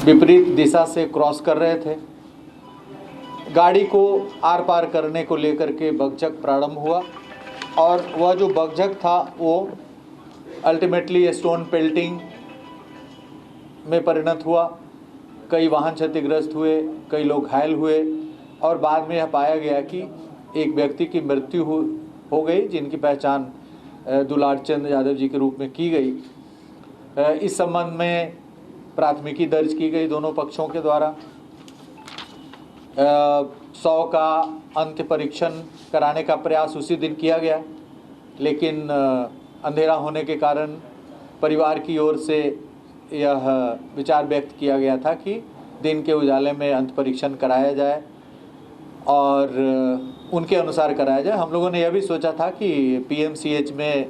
विपरीत दिशा से क्रॉस कर रहे थे। गाड़ी को आर पार करने को लेकर के बकझक प्रारंभ हुआ और वह जो बकझक था वो अल्टीमेटली स्टोन पेल्टिंग में परिणत हुआ। कई वाहन क्षतिग्रस्त हुए, कई लोग घायल हुए और बाद में यह पाया गया कि एक व्यक्ति की मृत्यु हो गई, जिनकी पहचान दुलार चंद यादव जी के रूप में की गई। इस संबंध में प्राथमिकी दर्ज की गई दोनों पक्षों के द्वारा। 100 का अंत्य परीक्षण कराने का प्रयास उसी दिन किया गया, लेकिन अंधेरा होने के कारण परिवार की ओर से यह विचार व्यक्त किया गया था कि दिन के उजाले में अंत परीक्षण कराया जाए और उनके अनुसार कराया जाए। हम लोगों ने यह भी सोचा था कि पीएमसीएच में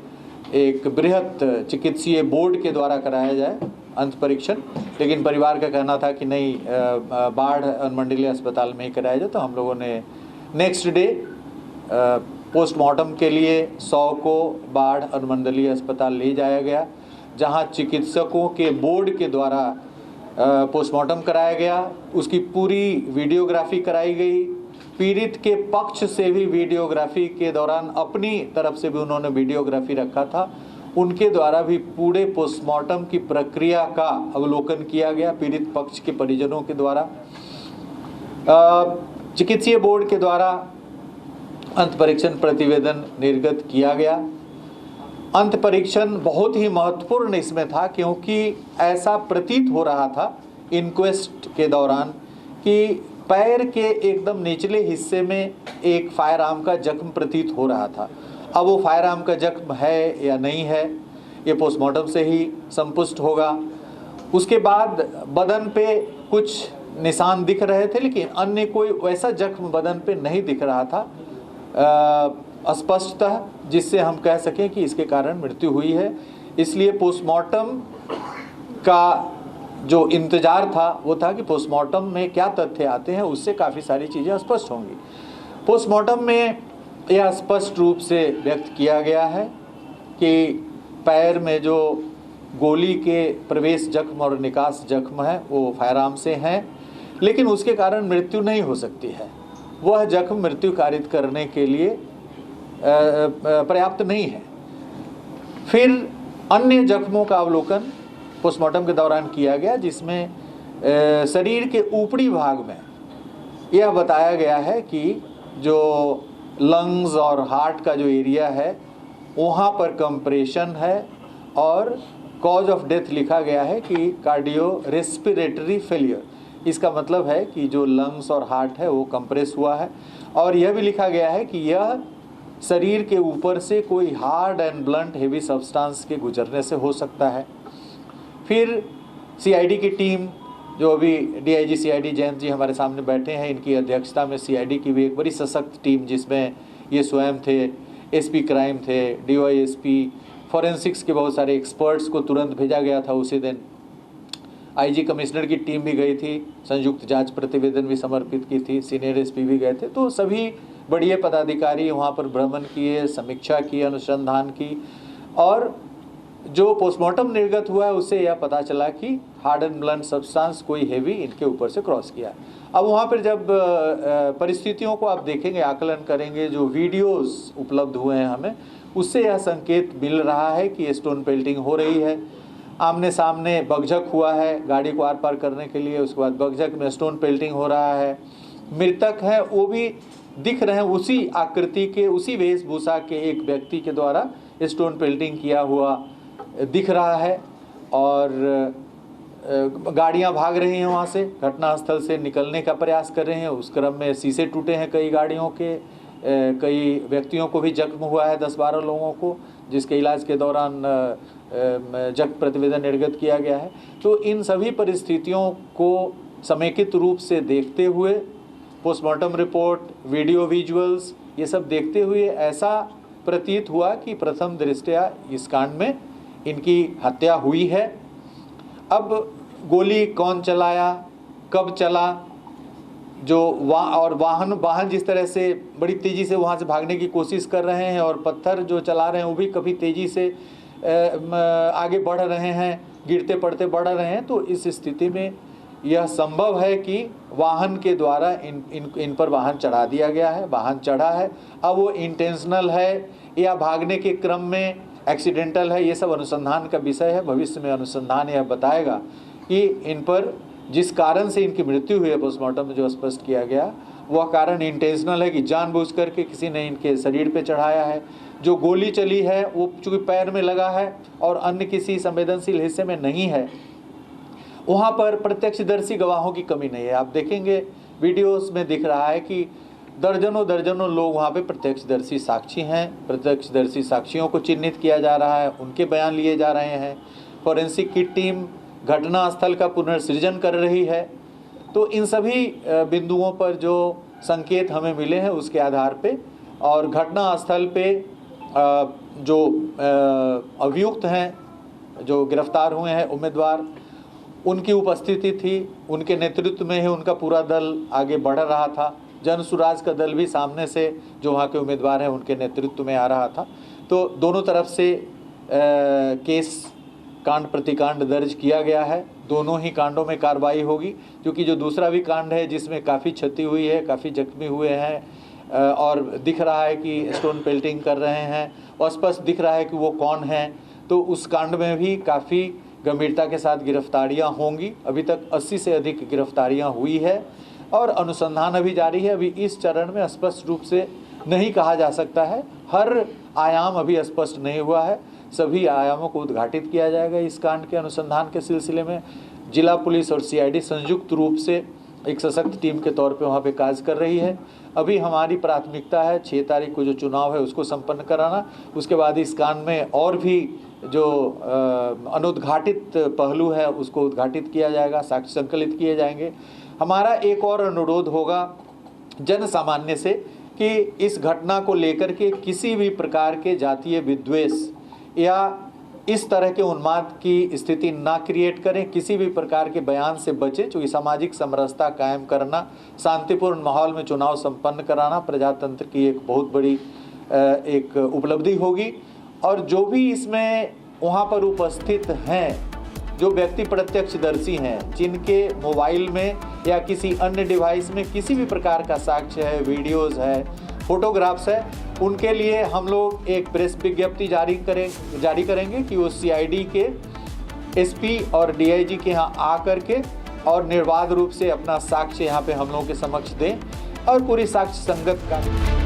एक बृहत चिकित्सीय बोर्ड के द्वारा कराया जाए अंत परीक्षण, लेकिन परिवार का कहना था कि नहीं, बाढ़ अनुमंडलीय अस्पताल में ही कराया जाए। तो हम लोगों ने नेक्स्ट डे पोस्टमार्टम के लिए 100 को बाढ़ अनुमंडलीय अस्पताल ले जाया गया, जहां चिकित्सकों के बोर्ड के द्वारा पोस्टमार्टम कराया गया। उसकी पूरी वीडियोग्राफी कराई गई। पीड़ित के पक्ष से भी वीडियोग्राफी के दौरान अपनी तरफ से भी उन्होंने वीडियोग्राफी रखा था। उनके द्वारा भी पूरे पोस्टमार्टम की प्रक्रिया का अवलोकन किया गया पीड़ित पक्ष के परिजनों के द्वारा। चिकित्सीय बोर्ड के द्वारा अंत परीक्षण प्रतिवेदन निर्गत किया गया। अंत परीक्षण बहुत ही महत्वपूर्ण इसमें था, क्योंकि ऐसा प्रतीत हो रहा था इंक्वेस्ट के दौरान कि पैर के एकदम निचले हिस्से में एक फायर आर्म का जख्म प्रतीत हो रहा था। अब वो फायर आर्म का जख्म है या नहीं है, ये पोस्टमार्टम से ही संपुष्ट होगा। उसके बाद बदन पे कुछ निशान दिख रहे थे, लेकिन अन्य कोई वैसा जख्म बदन पे नहीं दिख रहा था स्पष्टतः, जिससे हम कह सकें कि इसके कारण मृत्यु हुई है। इसलिए पोस्टमार्टम का जो इंतजार था वो था कि पोस्टमार्टम में क्या तथ्य आते हैं, उससे काफ़ी सारी चीज़ें स्पष्ट होंगी। पोस्टमार्टम में यह स्पष्ट रूप से व्यक्त किया गया है कि पैर में जो गोली के प्रवेश जख्म और निकास जख्म है वो फायर आर्म से हैं, लेकिन उसके कारण मृत्यु नहीं हो सकती है। वह जख्म मृत्यु कारित करने के लिए पर्याप्त नहीं है। फिर अन्य जख्मों का अवलोकन पोस्टमार्टम के दौरान किया गया, जिसमें शरीर के ऊपरी भाग में यह बताया गया है कि जो लंग्स और हार्ट का जो एरिया है वहाँ पर कंप्रेशन है और कॉज ऑफ डेथ लिखा गया है कि कार्डियो रेस्पिरेटरी फेलियर। इसका मतलब है कि जो लंग्स और हार्ट है वो कंप्रेस हुआ है। और यह भी लिखा गया है कि यह शरीर के ऊपर से कोई hard and blunt heavy substance के गुजरने से हो सकता है। फिर सीआईडी की टीम, जो अभी डीआईजी सीआईडी जयंत जी हमारे सामने बैठे हैं, इनकी अध्यक्षता में सीआईडी की भी एक बड़ी सशक्त टीम, जिसमें ये स्वयं थे, एसपी क्राइम थे, डीवाईएसपी, फॉरेंसिक्स के बहुत सारे एक्सपर्ट्स को तुरंत भेजा गया था उसी दिन। आईजी कमिश्नर की टीम भी गई थी, संयुक्त जांच प्रतिवेदन भी समर्पित की थी, सीनियर एसपी भी गए थे। तो सभी बड़े पदाधिकारी वहाँ पर भ्रमण किए, समीक्षा की, अनुसंधान की, और जो पोस्टमार्टम निर्गत हुआ है उससे यह पता चला कि हार्ड एंड ब्लंट सब्सटेंस कोई हेवी इनके ऊपर से क्रॉस किया। अब वहाँ पर जब परिस्थितियों को आप देखेंगे, आकलन करेंगे, जो वीडियोस उपलब्ध हुए हैं हमें, उससे यह संकेत मिल रहा है कि स्टोन पेल्टिंग हो रही है। आमने सामने बकझक हुआ है गाड़ी को आर पार करने के लिए, उसके बाद बकझक में स्टोन पेल्टिंग हो रहा है। मृतक है वो भी दिख रहे हैं, उसी आकृति के, उसी वेशभूषा के एक व्यक्ति के द्वारा स्टोन पेल्टिंग किया हुआ दिख रहा है। और गाड़ियां भाग रही हैं वहाँ से, घटनास्थल से निकलने का प्रयास कर रहे हैं। उस क्रम में शीशे टूटे हैं कई गाड़ियों के, कई व्यक्तियों को भी जख्म हुआ है, 10-12 लोगों को, जिसके इलाज के दौरान जख्म प्रतिवेदन निर्गत किया गया है। तो इन सभी परिस्थितियों को समेकित रूप से देखते हुए, पोस्टमार्टम रिपोर्ट, वीडियो विजुअल्स, ये सब देखते हुए ऐसा प्रतीत हुआ कि प्रथम दृष्टया इस कांड में इनकी हत्या हुई है। अब गोली कौन चलाया, कब चला, जो और वाहन जिस तरह से बड़ी तेज़ी से वहाँ से भागने की कोशिश कर रहे हैं, और पत्थर जो चला रहे हैं वो भी कभी तेज़ी से आगे बढ़ रहे हैं, गिरते पड़ते बढ़ रहे हैं। तो इस स्थिति में यह संभव है कि वाहन के द्वारा इन पर वाहन चढ़ा दिया गया है, वाहन चढ़ा है। अब वो इंटेंशनल है या भागने के क्रम में एक्सीडेंटल है, ये सब अनुसंधान का विषय है। भविष्य में अनुसंधान यह बताएगा कि इन पर जिस कारण से इनकी मृत्यु हुई है, पोस्टमार्टम में जो स्पष्ट किया गया वह कारण इंटेंशनल है कि जानबूझकर के किसी ने इनके शरीर पे चढ़ाया है। जो गोली चली है वो चूँकि पैर में लगा है और अन्य किसी संवेदनशील हिस्से में नहीं है, वहाँ पर प्रत्यक्षदर्शी गवाहों की कमी नहीं है। आप देखेंगे वीडियोस में दिख रहा है कि दर्जनों लोग वहाँ पे प्रत्यक्षदर्शी साक्षी हैं। प्रत्यक्षदर्शी साक्षियों को चिन्हित किया जा रहा है, उनके बयान लिए जा रहे हैं। फॉरेंसिक की टीम घटनास्थल का पुनर्सृजन कर रही है। तो इन सभी बिंदुओं पर जो संकेत हमें मिले हैं उसके आधार पे और घटनास्थल पे जो अभियुक्त हैं, जो गिरफ्तार हुए हैं उम्मीदवार, उनकी उपस्थिति थी। उनके नेतृत्व में ही उनका पूरा दल आगे बढ़ रहा था। जन सुराज का दल भी सामने से जो वहाँ के उम्मीदवार हैं उनके नेतृत्व में आ रहा था। तो दोनों तरफ से केस कांड प्रतिकांड दर्ज किया गया है। दोनों ही कांडों में कार्रवाई होगी, क्योंकि जो दूसरा भी कांड है जिसमें काफ़ी क्षति हुई है, काफ़ी जख्मी हुए हैं और दिख रहा है कि स्टोन पेल्टिंग कर रहे हैं और स्पष्ट दिख रहा है कि वो कौन है, तो उस कांड में भी काफ़ी गंभीरता के साथ गिरफ्तारियां होंगी। अभी तक 80 से अधिक गिरफ्तारियां हुई है और अनुसंधान अभी जारी है। अभी इस चरण में स्पष्ट रूप से नहीं कहा जा सकता है, हर आयाम अभी स्पष्ट नहीं हुआ है। सभी आयामों को उद्घाटित किया जाएगा इस कांड के अनुसंधान के सिलसिले में। जिला पुलिस और सीआईडी संयुक्त रूप से एक सशक्त टीम के तौर पे वहाँ पे कार्य कर रही है। अभी हमारी प्राथमिकता है 6 तारीख को जो चुनाव है उसको संपन्न कराना। उसके बाद इस कांड में और भी जो अनुद्घाटित पहलू है उसको उद्घाटित किया जाएगा, साक्ष्य संकलित किए जाएंगे। हमारा एक और अनुरोध होगा जन सामान्य से कि इस घटना को लेकर के किसी भी प्रकार के जातीय विद्वेष या इस तरह के उन्माद की स्थिति ना क्रिएट करें। किसी भी प्रकार के बयान से बचें, क्योंकि सामाजिक समरसता कायम करना, शांतिपूर्ण माहौल में चुनाव संपन्न कराना प्रजातंत्र की एक बहुत बड़ी एक उपलब्धि होगी। और जो भी इसमें वहाँ पर उपस्थित हैं, जो व्यक्ति प्रत्यक्षदर्शी हैं, जिनके मोबाइल में या किसी अन्य डिवाइस में किसी भी प्रकार का साक्ष्य है, वीडियोज़ है, फोटोग्राफ्स है, उनके लिए हम लोग एक प्रेस विज्ञप्ति जारी करेंगे कि वो सीआईडी के एसपी और डीआईजी के यहाँ आ करके और निर्बाध रूप से अपना साक्ष्य यहाँ पे हम लोगों के समक्ष दें और पूरी साक्ष्य संगत का